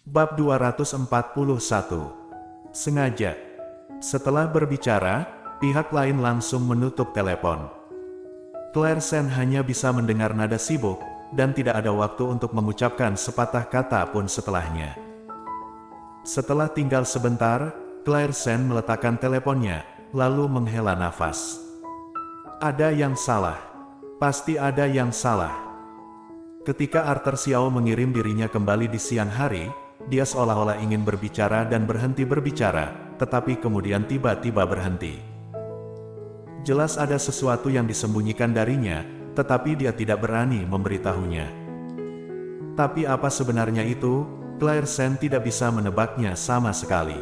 Bab 241. Sengaja. Setelah berbicara, pihak lain langsung menutup telepon. Claire Sen hanya bisa mendengar nada sibuk, dan tidak ada waktu untuk mengucapkan sepatah kata pun setelahnya. Setelah tinggal sebentar, Claire Sen meletakkan teleponnya, lalu menghela nafas. Ada yang salah. Pasti ada yang salah. Ketika Arthur Xiao mengirim dirinya kembali di siang hari, dia seolah-olah ingin berbicara dan berhenti berbicara, tetapi kemudian tiba-tiba berhenti. Jelas ada sesuatu yang disembunyikan darinya, tetapi dia tidak berani memberitahunya. Tapi apa sebenarnya itu, Claire Sen tidak bisa menebaknya sama sekali.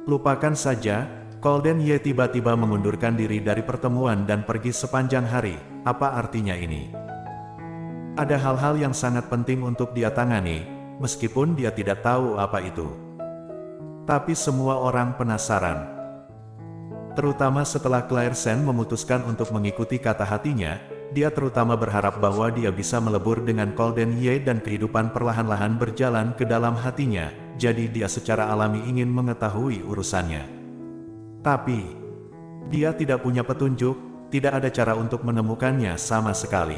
Lupakan saja, Golden Ye tiba-tiba mengundurkan diri dari pertemuan dan pergi sepanjang hari. Apa artinya ini? Ada hal-hal yang sangat penting untuk dia tangani, meskipun dia tidak tahu apa itu. Tapi semua orang penasaran. Terutama setelah Claire Sen memutuskan untuk mengikuti kata hatinya, dia terutama berharap bahwa dia bisa melebur dengan Golden Ye dan kehidupan perlahan-lahan berjalan ke dalam hatinya, jadi dia secara alami ingin mengetahui urusannya. Tapi, dia tidak punya petunjuk, tidak ada cara untuk menemukannya sama sekali.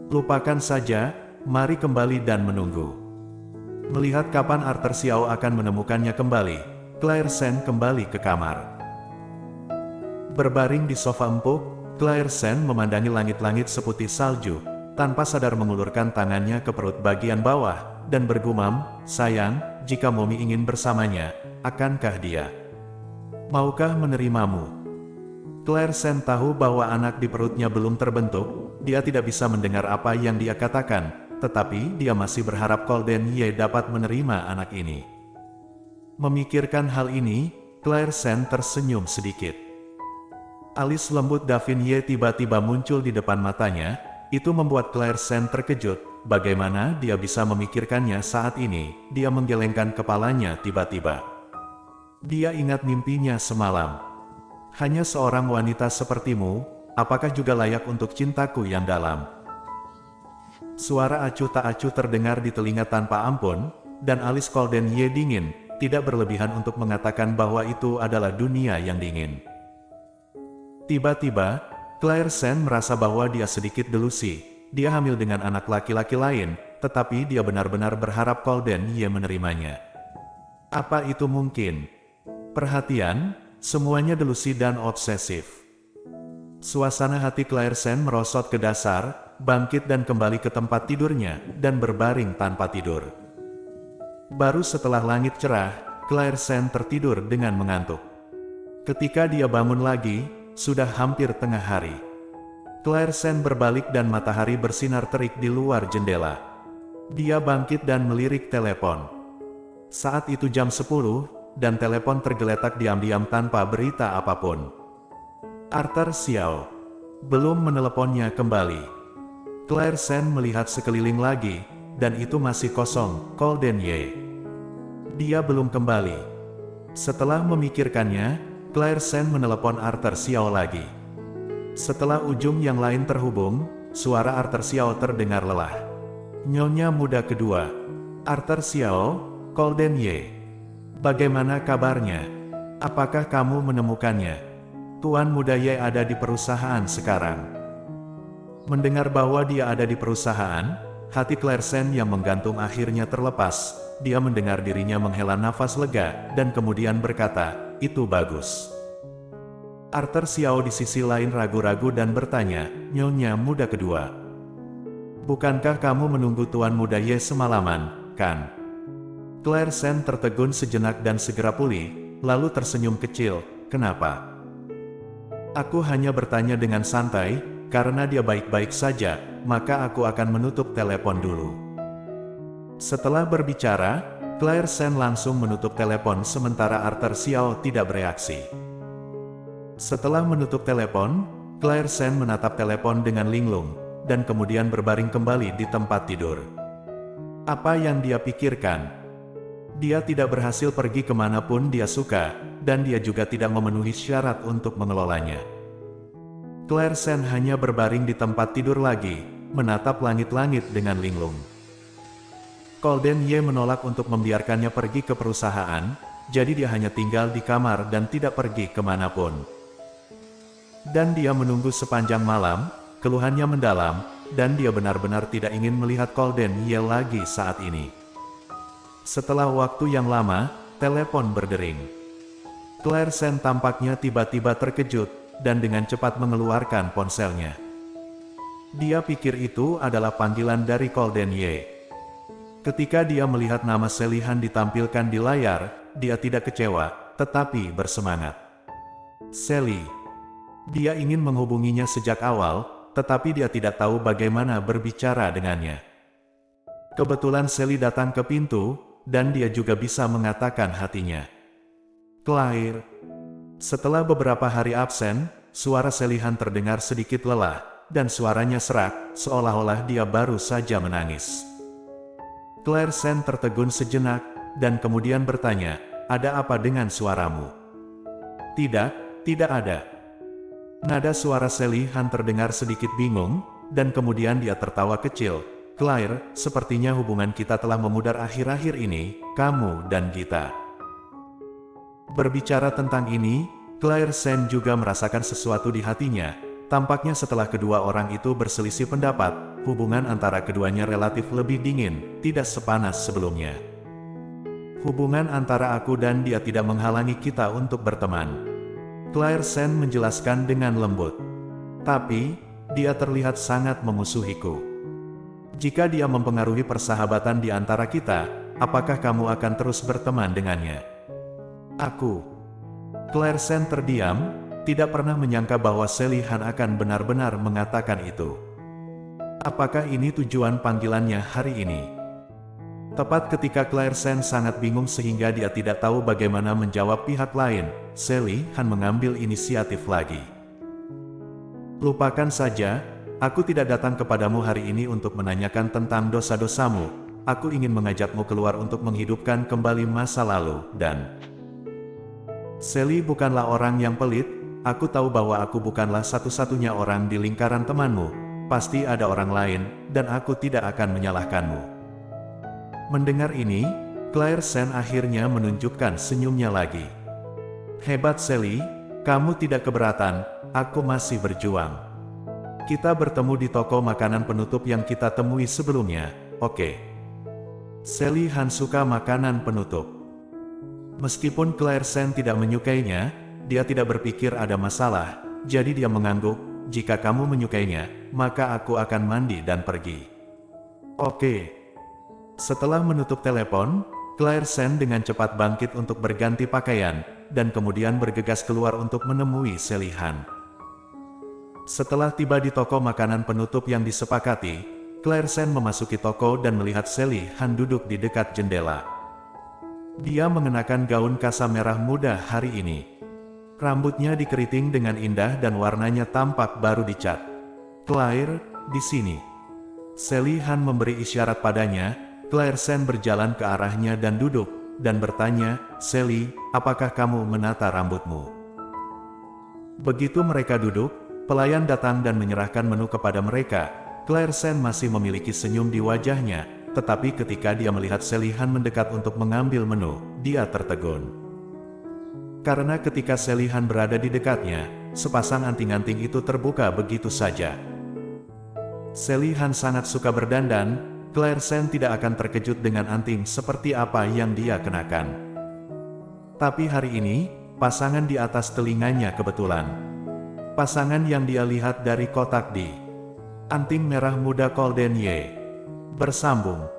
Lupakan saja, mari kembali dan menunggu. Melihat kapan Arthur Xiao akan menemukannya kembali, Claire Sen kembali ke kamar. Berbaring di sofa empuk, Claire Sen memandangi langit-langit seputih salju, tanpa sadar mengulurkan tangannya ke perut bagian bawah, dan bergumam, "Sayang, jika Mommy ingin bersamanya, akankah dia? Maukah menerimamu?" Claire Sen tahu bahwa anak di perutnya belum terbentuk, dia tidak bisa mendengar apa yang dia katakan, tetapi dia masih berharap Golden Ye dapat menerima anak ini. Memikirkan hal ini, Claire Sen tersenyum sedikit. Alis lembut Davin Ye tiba-tiba muncul di depan matanya, itu membuat Claire Sen terkejut. Bagaimana dia bisa memikirkannya saat ini? Dia menggelengkan kepalanya tiba-tiba. Dia ingat mimpinya semalam. Hanya seorang wanita sepertimu, apakah juga layak untuk cintaku yang dalam? Suara acuh tak acuh terdengar di telinga tanpa ampun, dan alis Golden Ye dingin, tidak berlebihan untuk mengatakan bahwa itu adalah dunia yang dingin. Tiba-tiba, Claire Sen merasa bahwa dia sedikit delusi, dia hamil dengan anak laki-laki lain, tetapi dia benar-benar berharap Golden Ye menerimanya. Apa itu mungkin? Perhatian, semuanya delusi dan obsesif. Suasana hati Claire Sen merosot ke dasar, bangkit dan kembali ke tempat tidurnya, dan berbaring tanpa tidur. Baru setelah langit cerah, Claire Sen tertidur dengan mengantuk. Ketika dia bangun lagi, sudah hampir tengah hari. Claire Sen berbalik dan matahari bersinar terik di luar jendela. Dia bangkit dan melirik telepon. Saat itu jam 10, dan telepon tergeletak diam-diam tanpa berita apapun. Arthur Xiao belum meneleponnya kembali. Claire Sen melihat sekeliling lagi, dan itu masih kosong. Golden Ye, dia belum kembali. Setelah memikirkannya, Claire Sen menelepon Arthur Xiao lagi. Setelah ujung yang lain terhubung, suara Arthur Xiao terdengar lelah. "Nyonya muda kedua, Arthur Xiao, Golden Ye. Bagaimana kabarnya? Apakah kamu menemukannya? Tuan muda Ye ada di perusahaan sekarang." Mendengar bahwa dia ada di perusahaan, hati Claire Sen yang menggantung akhirnya terlepas. Dia mendengar dirinya menghela nafas lega, dan kemudian berkata, "Itu bagus." Arthur Xiao di sisi lain ragu-ragu dan bertanya, "Nyonya muda kedua, bukankah kamu menunggu Tuan muda Ye semalaman, kan?" Claire Sen tertegun sejenak dan segera pulih, lalu tersenyum kecil. "Kenapa?" "Aku hanya bertanya dengan santai, karena dia baik-baik saja, maka aku akan menutup telepon dulu." Setelah berbicara, Claire Sen langsung menutup telepon sementara Arthur Xiao tidak bereaksi. Setelah menutup telepon, Claire Sen menatap telepon dengan linglung, dan kemudian berbaring kembali di tempat tidur. Apa yang dia pikirkan? Dia tidak berhasil pergi kemanapun dia suka, dan dia juga tidak memenuhi syarat untuk mengelolanya. Claire Sen hanya berbaring di tempat tidur lagi, menatap langit-langit dengan linglung. Golden Ye menolak untuk membiarkannya pergi ke perusahaan, jadi dia hanya tinggal di kamar dan tidak pergi kemanapun. Dan dia menunggu sepanjang malam, keluhannya mendalam, dan dia benar-benar tidak ingin melihat Golden Ye lagi saat ini. Setelah waktu yang lama, telepon berdering. Claire Sen tampaknya tiba-tiba terkejut, dan dengan cepat mengeluarkan ponselnya. Dia pikir itu adalah panggilan dari Golden Ye. Ketika dia melihat nama Sally Han ditampilkan di layar, dia tidak kecewa, tetapi bersemangat. Sally. Dia ingin menghubunginya sejak awal, tetapi dia tidak tahu bagaimana berbicara dengannya. Kebetulan Sally datang ke pintu, dan dia juga bisa mengatakan hatinya. Claire. Setelah beberapa hari absen, suara Sally Han terdengar sedikit lelah, dan suaranya serak, seolah-olah dia baru saja menangis. Claire Sen tertegun sejenak, dan kemudian bertanya, "Ada apa dengan suaramu?" "Tidak, tidak ada." Nada suara Sally Han terdengar sedikit bingung, dan kemudian dia tertawa kecil. "Claire, sepertinya hubungan kita telah memudar akhir-akhir ini, kamu dan Gita." Berbicara tentang ini, Claire Sen juga merasakan sesuatu di hatinya. Tampaknya setelah kedua orang itu berselisih pendapat, hubungan antara keduanya relatif lebih dingin, tidak sepanas sebelumnya. "Hubungan antara aku dan dia tidak menghalangi kita untuk berteman," Claire Sen menjelaskan dengan lembut. "Tapi, dia terlihat sangat memusuhiku. Jika dia mempengaruhi persahabatan di antara kita, apakah kamu akan terus berteman dengannya?" "Aku..." Claire Sen terdiam, tidak pernah menyangka bahwa Sally Han akan benar-benar mengatakan itu. Apakah ini tujuan panggilannya hari ini? Tepat ketika Claire Sen sangat bingung sehingga dia tidak tahu bagaimana menjawab pihak lain, Sally Han mengambil inisiatif lagi. "Lupakan saja, aku tidak datang kepadamu hari ini untuk menanyakan tentang dosa-dosamu. Aku ingin mengajakmu keluar untuk menghidupkan kembali masa lalu, dan..." "Sally bukanlah orang yang pelit. Aku tahu bahwa aku bukanlah satu-satunya orang di lingkaran temanmu. Pasti ada orang lain, dan aku tidak akan menyalahkanmu." Mendengar ini, Claire Sen akhirnya menunjukkan senyumnya lagi. "Hebat Sally, kamu tidak keberatan, aku masih berjuang. Kita bertemu di toko makanan penutup yang kita temui sebelumnya, oke?" Sally Han suka makanan penutup. Meskipun Claire Sen tidak menyukainya, dia tidak berpikir ada masalah, jadi dia mengangguk, "Jika kamu menyukainya, maka aku akan mandi dan pergi." "Oke." Setelah menutup telepon, Claire Sen dengan cepat bangkit untuk berganti pakaian, dan kemudian bergegas keluar untuk menemui Sally Han. Setelah tiba di toko makanan penutup yang disepakati, Claire Sen memasuki toko dan melihat Sally Han duduk di dekat jendela. Dia mengenakan gaun kasa merah muda hari ini. Rambutnya dikeriting dengan indah dan warnanya tampak baru dicat. "Claire, di sini." Sally Han memberi isyarat padanya. Claire Sen berjalan ke arahnya dan duduk, dan bertanya, "Sally, apakah kamu menata rambutmu?" Begitu mereka duduk, pelayan datang dan menyerahkan menu kepada mereka. Claire Sen masih memiliki senyum di wajahnya, tetapi ketika dia melihat Sally Han mendekat untuk mengambil menu, dia tertegun. Karena ketika Sally Han berada di dekatnya, sepasang anting-anting itu terbuka begitu saja. Sally Han sangat suka berdandan, Claire Sen tidak akan terkejut dengan anting seperti apa yang dia kenakan. Tapi hari ini, pasangan di atas telinganya kebetulan. Pasangan yang dia lihat dari kotak di anting merah muda Golden Ye. Bersambung.